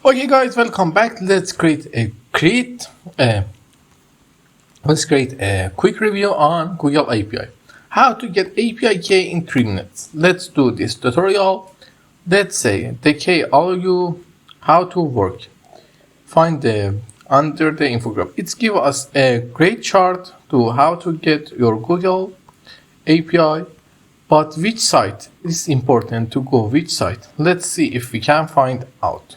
Okay guys, welcome back. Let's create a quick review on Google API. How to get API key in 3 minutes. Let's do this tutorial. Let's say the key allow you how to work. Find the under the infographic. It's give us a great chart to how to get your Google API. But which site is important to go? Which site? Let's see if we can find out.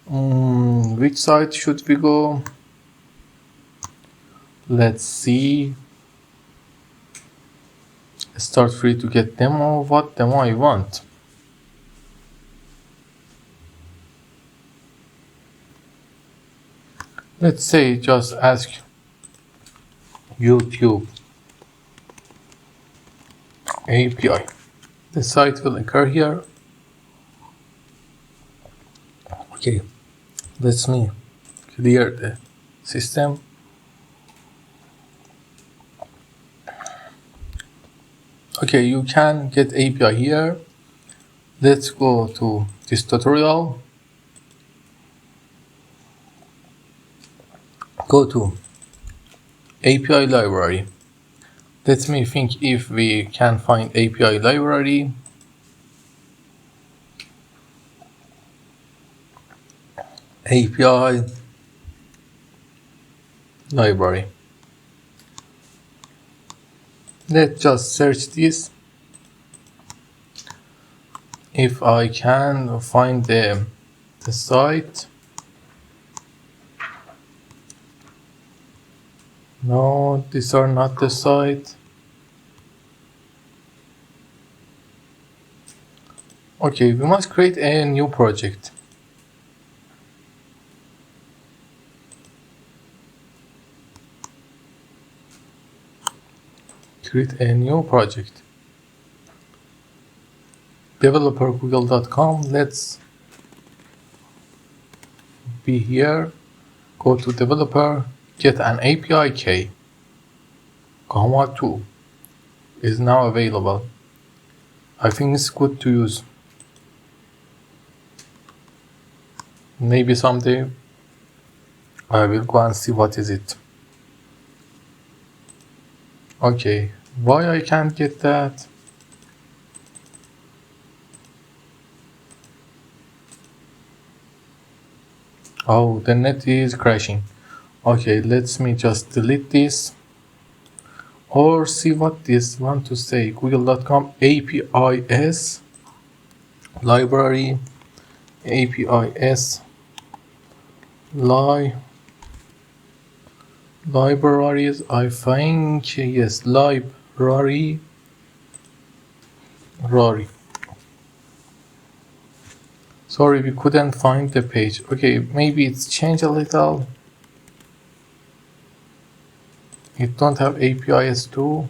Which site should we go? Let's see. Start free to get demo. What demo I want? Let's say just ask YouTube API. The site will occur here. Okay, let me clear the system. Okay, you can get API here. Let's go to this tutorial. Go to API library. Let me think if we can find API library. API library. Let's just search this. If I can find the site. No, these are not the site. Okay, we must create a new project. Create a new project. Developer.google.com. Let's be here. Go to developer. Get an API key. Comma 2 is now available. I think it's good to use. Maybe someday I will go and see what is it. Okay, why I can't get that? Oh, the net is crashing. Okay, let me just delete this or see what this want to say. Google.com APIs library APIs libraries. I think yes, library. Sorry, we couldn't find the page. Okay, maybe it's changed a little. It don't have APIs too.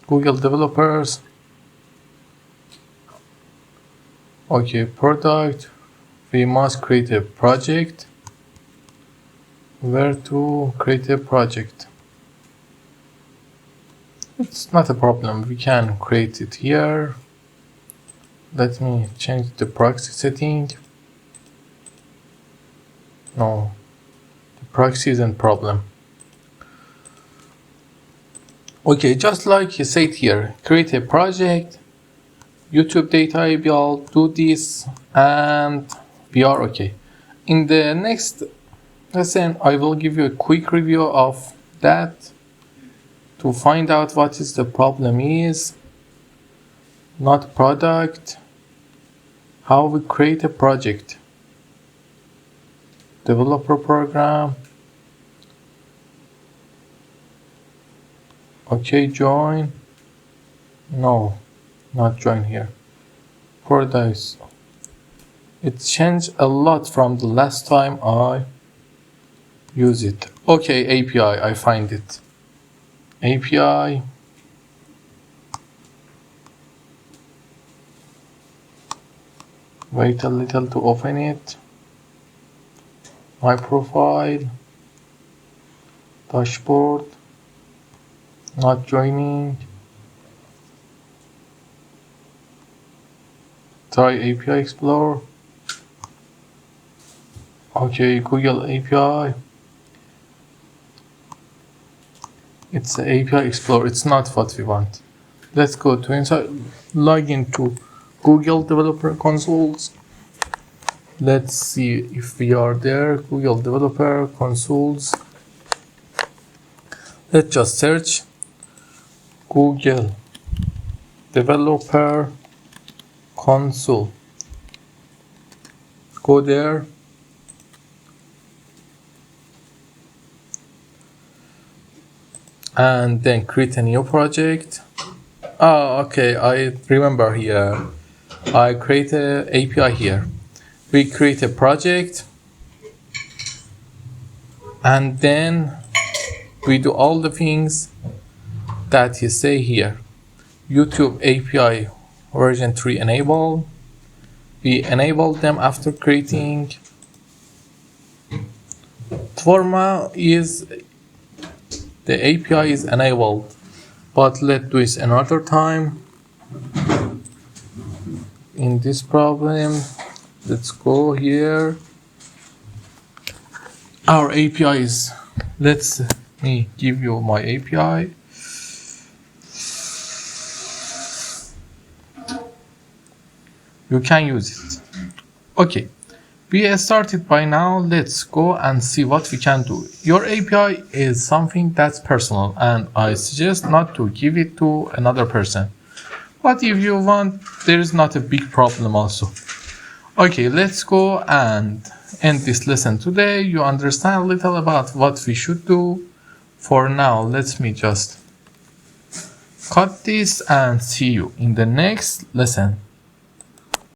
Google developers. Okay, product. We must create a project. Where to create a project? It's not a problem. We can create it here. Let me change the proxy setting. No, the proxy isn't problem. Okay, just like you said here, create a project, YouTube data build, do this, and we are okay. In the next lesson, I will give you a quick review of that to find out what is the problem is, not product, how we create a project, developer program. Okay, join. No, not join here. Products. It changed a lot from the last time I use it. Okay, API, I find it. API. Wait a little to open it. My profile. Dashboard. Not joining. Try API Explorer. Okay, Google API. It's the API Explorer. It's not what we want. Let's go to inside, log into Google Developer Consoles. Let's see if we are there. Google Developer Consoles. Let's just search Google Developer Console. Go there. And then create a new project. Oh, okay, I remember here. I create a API here. We create a project and then we do all the things that you say here. YouTube API version 3 enable. We enable them after creating. Forma is the API is enabled, but let's do it another time. In this problem, let's go here. Our API is, let me give you my API. You can use it. Okay, we started by now. Let's go and see what we can do. Your API is something that's personal, and I suggest not to give it to another person. But if you want, there is not a big problem also. Okay, let's go and end this lesson today. You understand a little about what we should do. For now, let me just cut this and see you in the next lesson.